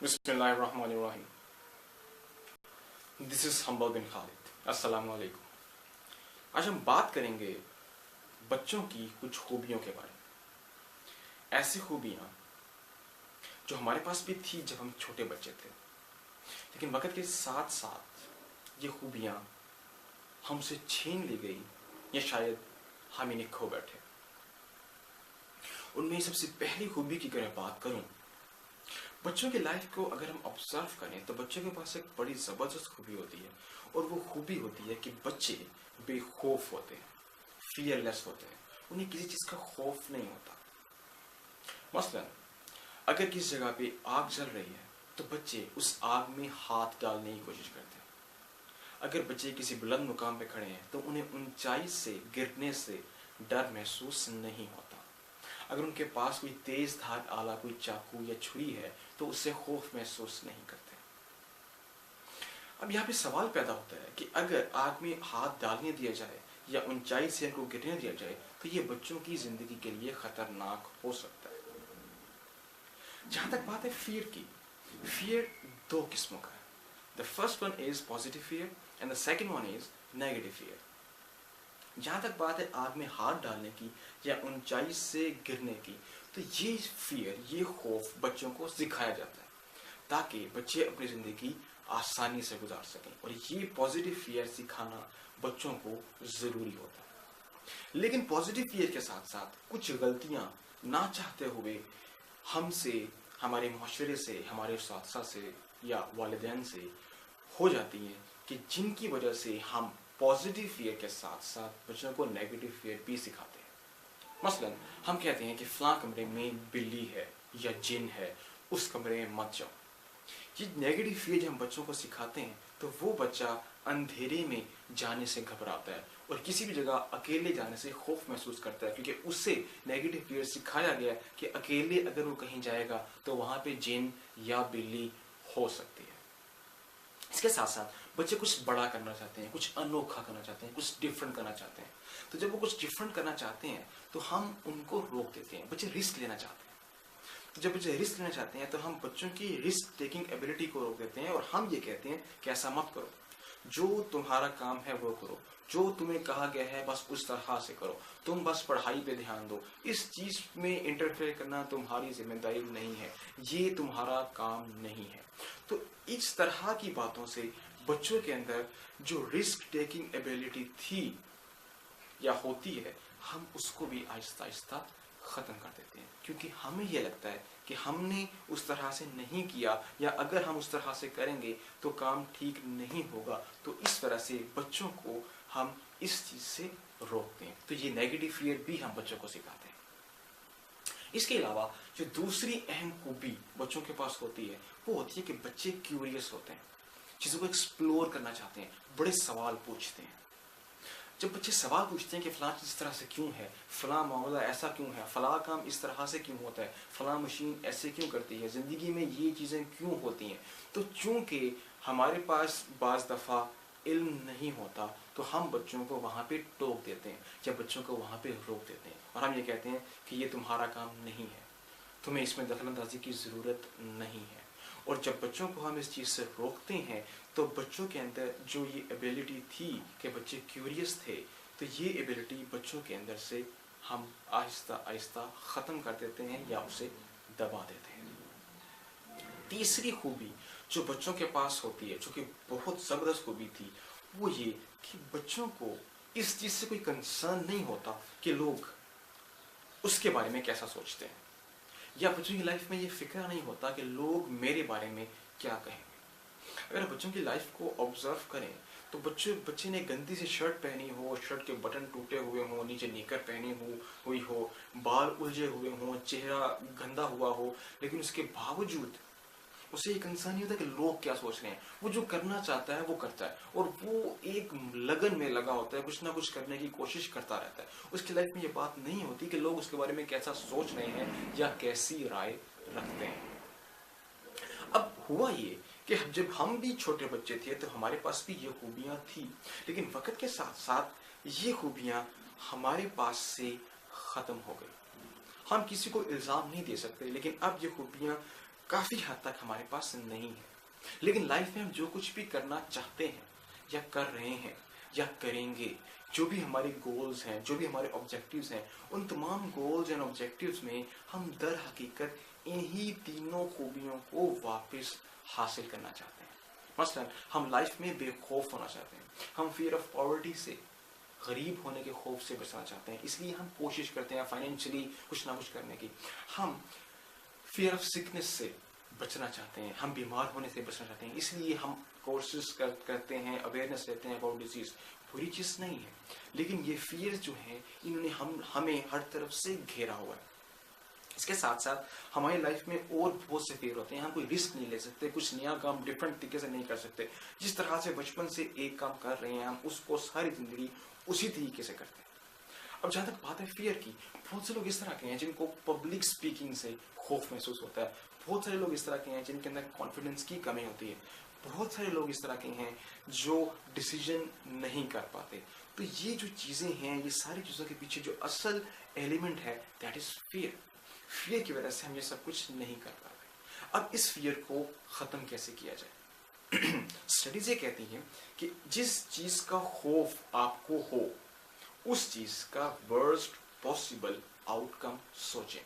Bismillahirrahmanirrahim. This is Humble bin Khalid. अस्सलाम वालेकुम. आज हम बात करेंगे बच्चों की कुछ खूबियों के बारे में. ऐसी खूबियां जो हमारे पास भी थी जब हम छोटे बच्चे थे, लेकिन वक्त के साथ साथ ये खूबियां हमसे छीन ली गई या शायद हम इन्हें खो बैठे. उनमें सबसे पहली खूबी की अगर मैं बात करूं, बच्चों की लाइफ को अगर हम ऑब्जर्व करें तो बच्चों के पास एक बड़ी जबरदस्त खूबी होती है, और वो खूबी होती है कि बच्चे बेखौफ होते हैं, फियरलेस होते हैं. उन्हें किसी चीज का खौफ नहीं होता. मसलन अगर किसी जगह पे आग जल रही है तो बच्चे उस आग में हाथ डालने की कोशिश करते हैं. अगर बच्चे किसी बुलंद मुकाम पे खड़े हैं तो उन्हें ऊंचाई से गिरने से डर महसूस नहीं होता. अगर उनके पास कोई तेज धार आला, कोई चाकू या छुरी है तो उससे खौफ महसूस नहीं करते. अब यहाँ पे सवाल पैदा होता है कि अगर आग में हाथ डालने दिया जाए या ऊंचाई से उनको गिरने दिया जाए तो ये बच्चों की जिंदगी के लिए खतरनाक हो सकता है. जहां तक बात है फियर की, फियर दो किस्मों का है. The first one is positive fear and the second one is negative fear. जहां तक बात है आग में हाथ डालने की या ऊंचाई से गिरने की, तो ये फियर, ये खौफ बच्चों को सिखाया जाता है ताकि बच्चे अपनी जिंदगी आसानी से गुजार सकें, और ये पॉजिटिव फियर सिखाना बच्चों को जरूरी होता है. लेकिन पॉजिटिव फियर के साथ साथ कुछ गलतियां ना चाहते हुए हमसे, हमारे माशरे से, हमारे उस्ताद से या वालिदैन से हो जाती हैं कि जिनकी वजह से हम पॉजिटिव फियर के साथ साथ बच्चों को नेगेटिव फियर भी सिखाते हैं. मसलन हम कहते हैं कि फलां कमरे में बिल्ली है या जिन है, उस कमरे में मत जाओ. ये नेगेटिव फियर जब हम बच्चों को सिखाते हैं तो वो बच्चा अंधेरे में जाने से घबराता है और किसी भी जगह अकेले जाने से खौफ महसूस करता है, क्योंकि उससे नेगेटिव फियर सिखाया गया है कि अकेले अगर वो कहीं जाएगा तो वहां पे जिन या बिल्ली हो सकती है. इसके साथ साथ बच्चे कुछ बड़ा करना चाहते हैं, कुछ अनोखा करना चाहते हैं, कुछ डिफरेंट करना चाहते हैं. तो जब वो कुछ डिफरेंट करना चाहते हैं तो हम उनको रोक देते हैं. बच्चे रिस्क लेना चाहते हैं, तो जब बच्चे रिस्क लेना चाहते हैं तो हम बच्चों की रिस्क टेकिंग एबिलिटी को रोक देते हैं और हम ये कहते हैं कि ऐसा मत करो, जो तुम्हारा काम है वो करो, जो तुम्हें कहा गया है बस उस तरह से करो, तुम बस पढ़ाई पे ध्यान दो, इस चीज में इंटरफेयर करना तुम्हारी जिम्मेदारी नहीं है, ये तुम्हारा काम नहीं है. तो इस तरह की बातों से बच्चों के अंदर जो रिस्क टेकिंग एबिलिटी थी या होती है, हम उसको भी आहिस्ता आहिस्ता खत्म कर देते हैं, क्योंकि हमें यह लगता है कि हमने उस तरह से नहीं किया, या अगर हम उस तरह से करेंगे तो काम ठीक नहीं होगा. तो इस तरह से बच्चों को हम इस चीज से रोकते हैं. तो ये नेगेटिव फियर भी हम बच्चों को सिखाते हैं. इसके अलावा जो दूसरी अहम खूबी बच्चों के पास होती है वो होती है कि बच्चे क्यूरियस होते हैं, चीजों को एक्सप्लोर करना चाहते हैं, बड़े सवाल पूछते हैं. जब बच्चे सवाल पूछते हैं कि फलां चीज इस तरह से क्यों है, फलां मामला ऐसा क्यों है, फलां काम इस तरह से क्यों होता है, फलां मशीन ऐसे क्यों करती है, जिंदगी में ये चीजें क्यों होती हैं, तो चूंकि हमारे पास बाज दफा इल्म नहीं होता तो हम बच्चों को वहां पे टोक देते हैं या बच्चों को वहां पे रोक देते हैं, और हम ये कहते हैं कि ये तुम्हारा काम नहीं है, तुम्हें इसमें दखलंदाजी की जरूरत नहीं है. और जब बच्चों को हम इस चीज से रोकते हैं तो बच्चों के अंदर जो ये एबिलिटी थी कि बच्चे क्यूरियस थे, तो ये एबिलिटी बच्चों के अंदर से हम आहिस्ता आहिस्ता खत्म कर देते हैं या उसे दबा देते हैं. तीसरी खूबी जो बच्चों के पास होती है, जो कि बहुत जबरदस्त खूबी थी, वो ये कि बच्चों को इस चीज से कोई कंसर्न नहीं होता कि लोग उसके बारे में कैसा सोचते हैं, या बच्चों की लाइफ में ये फिक्र नहीं होता कि लोग मेरे बारे में क्या कहेंगे. अगर बच्चों की लाइफ को ऑब्जर्व करें तो बच्चे ने गंदी सी शर्ट पहनी हो, शर्ट के बटन टूटे हुए हो, नीचे निकर पहनी हुई हो, बाल उलझे हुए हो, चेहरा गंदा हुआ हो, लेकिन उसके बावजूद उसे ये कंसर्न नहीं होता कि लोग क्या सोच रहे हैं. वो जो करना चाहता है वो करता है, और वो एक लगन में लगा होता है, कुछ ना कुछ करने की कोशिश करता रहता है. उसकी लाइफ में ये बात नहीं होती कि लोग उसके बारे में कैसा सोच रहे हैं या कैसी राय रखते हैं. अब हुआ ये कि जब हम भी छोटे बच्चे थे तो हमारे पास भी ये खूबियां थी, लेकिन वक्त के साथ साथ ये खूबियां हमारे पास से खत्म हो गई. हम किसी को इल्जाम नहीं दे सकते, लेकिन अब ये खूबियां काफी हद तक हमारे पास नहीं है, लेकिन लाइफ में हम जो कुछ भी करना चाहते हैं या कर रहे हैं या करेंगे, जो भी हमारे गोल्स हैं, जो भी हमारे ऑब्जेक्टिव्स हैं, उन तमाम गोल्स एंड ऑब्जेक्टिव्स में हम दर हकीकत इन्हीं तीनों खूबियों को वापस हासिल करना चाहते हैं। मसलन हम लाइफ में बेखौफ होना चाहते हैं, हम फियर ऑफ पॉवर्टी से, गरीब होने के खौफ से बचना चाहते हैं, इसलिए हम कोशिश करते हैं फाइनेंशियली कुछ ना कुछ करने की। हम फियर ऑफ सिकनेस से बचना चाहते हैं, हम बीमार होने से बचना चाहते हैं, इसलिए हम कोर्सेज करते हैं, अवेयरनेस लेते हैं अबाउट डिजीज। बुरी चीज नहीं है, लेकिन ये फियर जो है इन्होंने हमें हर तरफ से घेरा हुआ है। इसके साथ साथ हमारी लाइफ में और बहुत से फियर होते हैं। हम कोई रिस्क नहीं ले सकते, कुछ नया काम डिफरेंट तरीके से नहीं कर सकते। जिस तरह से बचपन से एक काम कर रहे हैं, हम उसको सारी जिंदगी उसी तरीके से करते हैं। अब जहां तक बात है फियर की, बहुत से लोग इस तरह के हैं जिनको पब्लिक स्पीकिंग से खौफ महसूस होता है। बहुत सारे लोग इस तरह के हैं जिनके अंदर कॉन्फिडेंस की कमी होती है। बहुत सारे लोग इस तरह के हैं जो डिसीजन नहीं कर पाते। तो ये जो चीजें हैं, ये सारी चीजों के पीछे जो असल एलिमेंट है दैट इज फियर। फियर की वजह से हम ये सब कुछ नहीं कर पा रहे। अब इस फियर को खत्म कैसे किया जाए? स्टडीज ये कहती हैं कि जिस चीज का खौफ आपको हो, उस चीज का वर्स्ट पॉसिबल आउटकम सोचें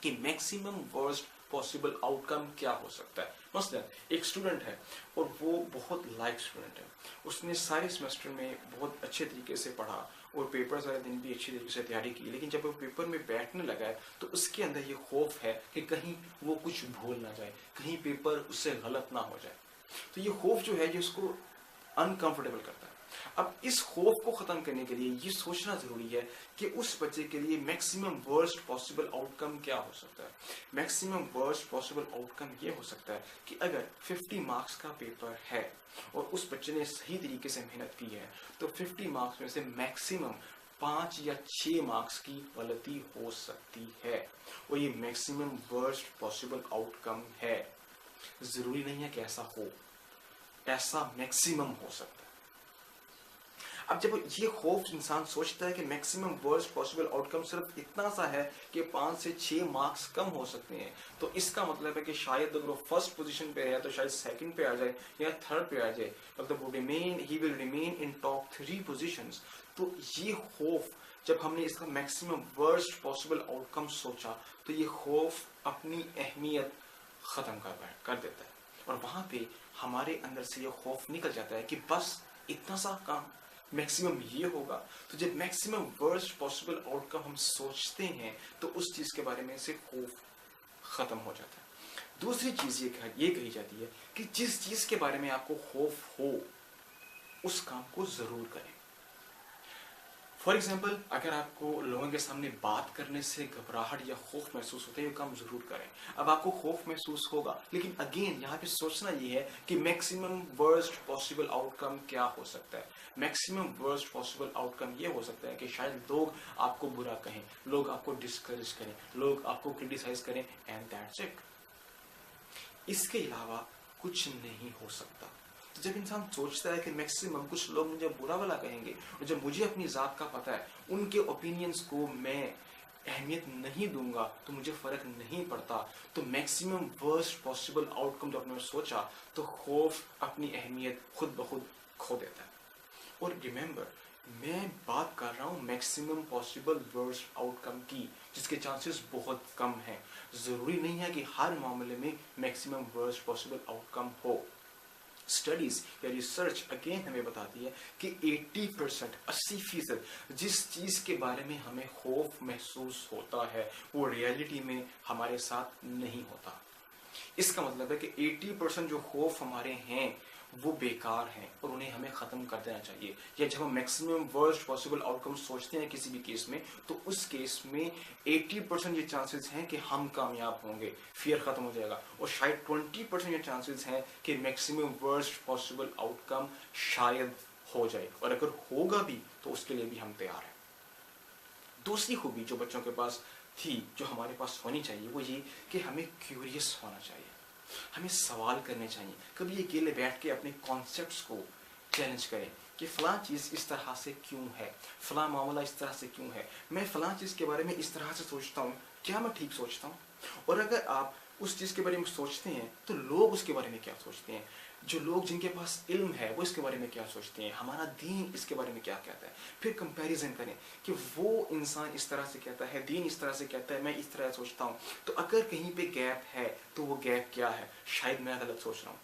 कि मैक्सिमम वर्स्ट पॉसिबल आउटकम क्या हो सकता है। मसलन एक स्टूडेंट है और वो बहुत लाइक स्टूडेंट है, उसने सारे सेमेस्टर में बहुत अच्छे तरीके से पढ़ा और पेपर्स वाले दिन भी अच्छी तरीके से तैयारी की, लेकिन जब वो पेपर में बैठने लगा है तो उसके अंदर ये खौफ है कि कहीं वो कुछ भूल ना जाए, कहीं पेपर उससे गलत ना हो जाए। तो ये खौफ जो है ये उसको अनकंफर्टेबल करता है। अब इस खौफ को खत्म करने के लिए ये सोचना जरूरी है कि उस बच्चे के लिए मैक्सिमम वर्स्ट पॉसिबल आउटकम क्या हो सकता है। मैक्सिमम वर्स्ट पॉसिबल आउटकम ये हो सकता है कि अगर 50 मार्क्स का पेपर है और उस बच्चे ने सही तरीके से मेहनत की है तो 50 मार्क्स में से मैक्सिमम 5 या 6 मार्क्स की गलती हो सकती है, और ये मैक्सिमम वर्स्ट पॉसिबल आउटकम है। जरूरी नहीं है कि ऐसा हो, ऐसा मैक्सिमम हो सकता है। अब जब ये खौफ इंसान सोचता है कि मैक्सिमम वर्स्ट पॉसिबल आउटकम सिर्फ इतना सा है कि 5 से 6 मार्क्स कम हो सकते हैं, तो इसका मतलब है कि शायद अगर वो फर्स्ट पोजीशन पे है तो शायद सेकंड पे आ जाए या थर्ड पे आ जाए, मतलब he will remain in top 3 positions. तो ये खौफ, जब हमने इसका मैक्सिमम वर्स्ट पॉसिबल आउटकम सोचा तो ये खौफ अपनी अहमियत खत्म कर देता है, और वहां पे हमारे अंदर से ये खौफ निकल जाता है कि बस इतना सा काम मैक्सिमम ये होगा। तो जब मैक्सिमम वर्स्ट पॉसिबल आउटकम हम सोचते हैं तो उस चीज के बारे में से खौफ खत्म हो जाता है। दूसरी चीज ये कही जाती है कि जिस चीज के बारे में आपको खौफ हो उस काम को जरूर करें। फॉर एग्जाम्पल, अगर आपको लोगों के सामने बात करने से घबराहट या खौफ महसूस होता है, ये काम जरूर करें। अब आपको खौफ महसूस होगा, लेकिन अगेन यहाँ पे सोचना ये है कि मैक्सिमम वर्स्ट पॉसिबल आउटकम क्या हो सकता है। मैक्सिमम वर्स्ट पॉसिबल आउटकम ये हो सकता है कि शायद लोग आपको बुरा कहें, लोग आपको डिस्करेज करें, लोग आपको क्रिटिसाइज करें, एंड दैट्स इट। इसके अलावा कुछ नहीं हो सकता। तो जब इंसान सोचता है कि मैक्सिमम कुछ लोग मुझे बुरा भला कहेंगे, और जब मुझे अपनी जात का पता है, उनके ओपिनियंस को मैं अहमियत नहीं दूंगा तो मुझे फर्क नहीं पड़ता, तो मैक्सिमम वर्स्ट पॉसिबल आउटकम जब आपने सोचा तो खौफ अपनी अहमियत खुद ब खुद खो देता है। और रिमेंबर, मैं बात कर रहा हूँ मैक्सिमम पॉसिबल वर्स्ट आउटकम की, जिसके चांसेस बहुत कम हैं। जरूरी नहीं है कि हर मामले में मैक्सिमम वर्स्ट पॉसिबल आउटकम हो। स्टडीज या रिसर्च अगेन हमें बताती है कि 80%, 80% जिस चीज के बारे में हमें खौफ महसूस होता है वो रियलिटी में हमारे साथ नहीं होता। इसका मतलब है कि 80% जो खौफ हमारे हैं वो बेकार हैं और उन्हें हमें खत्म कर देना चाहिए। या जब हम मैक्सिमम वर्स्ट पॉसिबल आउटकम सोचते हैं किसी भी केस में, तो उस केस में 80% ये चांसेस हैं कि हम कामयाब होंगे, फियर खत्म हो जाएगा, और शायद 20% ये चांसेस हैं कि मैक्सिमम वर्स्ट पॉसिबल आउटकम शायद हो जाए, और अगर होगा भी तो उसके लिए भी हम तैयार हैं। दूसरी खूबी जो बच्चों के पास थी, जो हमारे पास होनी चाहिए, वो ये कि हमें क्यूरियस होना चाहिए, हमें सवाल करने चाहिए। कभी अकेले बैठ के अपने कॉन्सेप्ट्स को चैलेंज करें कि फलां चीज इस तरह से क्यों है, फलां मामला इस तरह से क्यों है, मैं फलां चीज के बारे में इस तरह से सोचता हूँ, क्या मैं ठीक सोचता हूँ? और अगर आप उस चीज़ के बारे में सोचते हैं तो लोग उसके बारे में क्या सोचते हैं, जो लोग जिनके पास इल्म है वो इसके बारे में क्या सोचते हैं, हमारा दीन इसके बारे में क्या कहता है। फिर कंपैरिजन करें कि वो इंसान इस तरह से कहता है, दीन इस तरह से कहता है, मैं इस तरह सोचता हूँ, तो अगर कहीं पे गैप है तो वो गैप क्या है, शायद मैं गलत सोच रहा हूँ।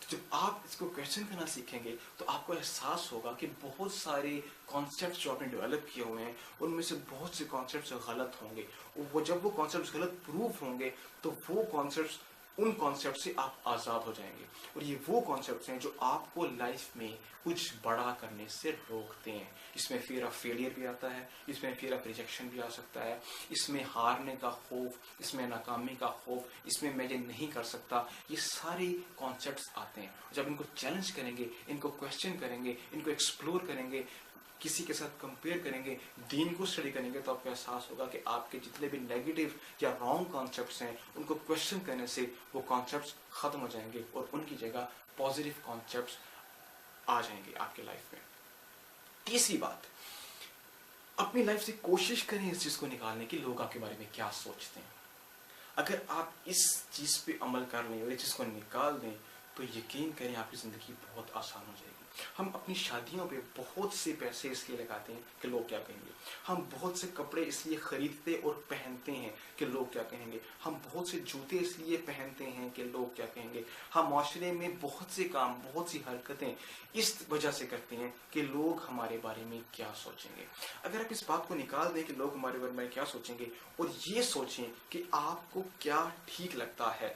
तो जब आप इसको क्वेश्चन करना सीखेंगे तो आपको एहसास होगा कि बहुत सारे कॉन्सेप्ट्स जो आपने डेवलप किए हुए हैं उनमें से बहुत से कॉन्सेप्ट्स गलत होंगे, और वो जब वो कॉन्सेप्ट्स गलत प्रूव होंगे तो वो कॉन्सेप्ट्स, उन कॉन्सेप्ट से आप आज़ाद हो जाएंगे। और ये वो कॉन्सेप्ट्स हैं जो आपको लाइफ में कुछ बड़ा करने से रोकते हैं। इसमें फियर ऑफ फेलियर भी आता है, इसमें फियर ऑफ रिजेक्शन भी आ सकता है, इसमें हारने का खौफ, इसमें नाकामी का खौफ, इसमें मैं ये नहीं कर सकता, ये सारे कॉन्सेप्ट्स आते हैं। जब इनको चैलेंज करेंगे, इनको क्वेश्चन करेंगे, इनको एक्सप्लोर करेंगे, किसी के साथ कंपेयर करेंगे, दीन को स्टडी करेंगे, तो आपको एहसास होगा कि आपके जितने भी नेगेटिव या रॉन्ग कॉन्सेप्ट्स हैं उनको क्वेश्चन करने से वो कॉन्सेप्ट्स खत्म हो जाएंगे और उनकी जगह पॉजिटिव कॉन्सेप्ट्स आ जाएंगे आपके लाइफ में। तीसरी बात, अपनी लाइफ से कोशिश करें इस चीज को निकालने की लोग आपके बारे में क्या सोचते हैं। अगर आप इस चीज पे अमल कर लें और इस चीज को निकाल दें तो यकीन करें आपकी जिंदगी बहुत आसान हो जाएगी। हम अपनी शादियों पे बहुत से पैसे इसलिए लगाते हैं कि लोग क्या कहेंगे, हम बहुत से कपड़े इसलिए खरीदते और पहनते हैं कि लोग क्या कहेंगे, हम बहुत से जूते इसलिए पहनते हैं कि लोग क्या कहेंगे, हम माशरे में बहुत से काम, बहुत सी हरकतें इस वजह से करते हैं कि लोग हमारे बारे में क्या सोचेंगे। अगर आप इस बात को निकाल दें कि लोग हमारे बारे में क्या सोचेंगे और ये सोचें कि आपको क्या ठीक लगता है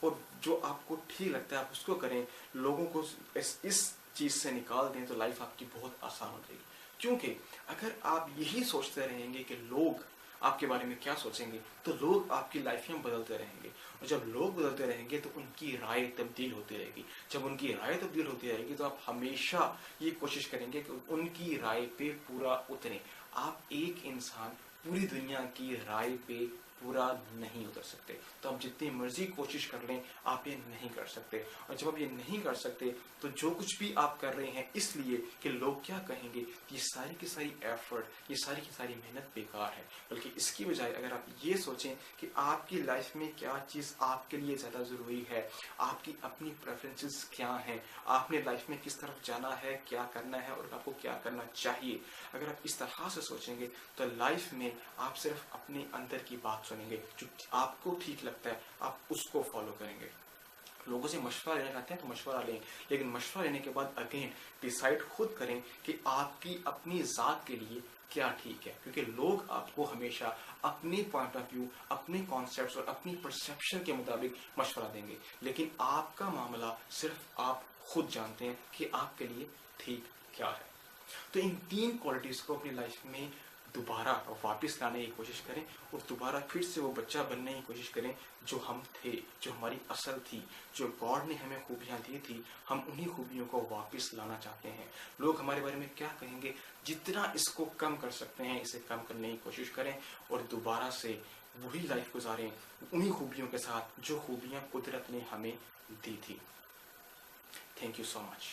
और जो आपको ठीक लगता है आप उसको करें, लोगों को इस चीज से निकाल दें, तो लाइफ आपकी बहुत आसान हो जाएगी। क्योंकि अगर आप यही सोचते रहेंगे कि लोग आपके बारे में क्या सोचेंगे तो लोग आपकी लाइफ में बदलते रहेंगे, और जब लोग बदलते रहेंगे तो उनकी राय तब्दील होती रहेगी। जब उनकी राय तब्दील होती रहेगी तो आप हमेशा ये कोशिश करेंगे कि उनकी राय पे पूरा उतरे। आप एक इंसान पूरी दुनिया की राय पे पूरा नहीं उतर सकते, तो आप जितनी मर्जी कोशिश कर लें आप ये नहीं कर सकते। और जब आप ये नहीं कर सकते तो जो कुछ भी आप कर रहे हैं इसलिए कि लोग क्या कहेंगे, ये सारी की सारी एफर्ट, ये सारी की सारी मेहनत बेकार है। बल्कि इसकी बजाय अगर आप ये सोचें कि आपकी लाइफ में क्या चीज़ आपके लिए ज़्यादा ज़रूरी है, आपकी अपनी प्रेफरेंसेस क्या हैं, आपने लाइफ में किस तरफ जाना है, क्या करना है और आपको क्या करना चाहिए, अगर आप इस तरह से सोचेंगे तो लाइफ में आप सिर्फ अपने अंदर की बात सुनेंगे, जो आपको ठीक लगता है आप उसको फॉलो करेंगे। लोगों से मशवरा लेना चाहते हैं तो मशवरा लें, लेकिन मशवरा लेने के बाद अगेन डिसाइड खुद करें कि आपकी अपनी ज़ात के लिए क्या ठीक है। क्योंकि लोग आपको हमेशा अपने पॉइंट ऑफ व्यू, अपने कॉन्सेप्ट्स और अपनी परसेप्शन के मुताबिक मशवरा देंगे, लेकिन आपका मामला सिर्फ आप खुद जानते हैं कि आपके लिए ठीक क्या है। तो इन तीन क्वालिटीज को अपनी लाइफ में दोबारा वापस लाने की कोशिश करें और दोबारा फिर से वो बच्चा बनने की कोशिश करें जो हम थे, जो हमारी असल थी, जो गॉड ने हमें खूबियां दी थी, हम उन्हीं खूबियों को वापस लाना चाहते हैं। लोग हमारे बारे में क्या कहेंगे, जितना इसको कम कर सकते हैं इसे कम करने की कोशिश करें और दोबारा से वही लाइफ गुजारें उन्हीं खूबियों के साथ जो खूबियां कुदरत ने हमें दी थी। Thank you so much.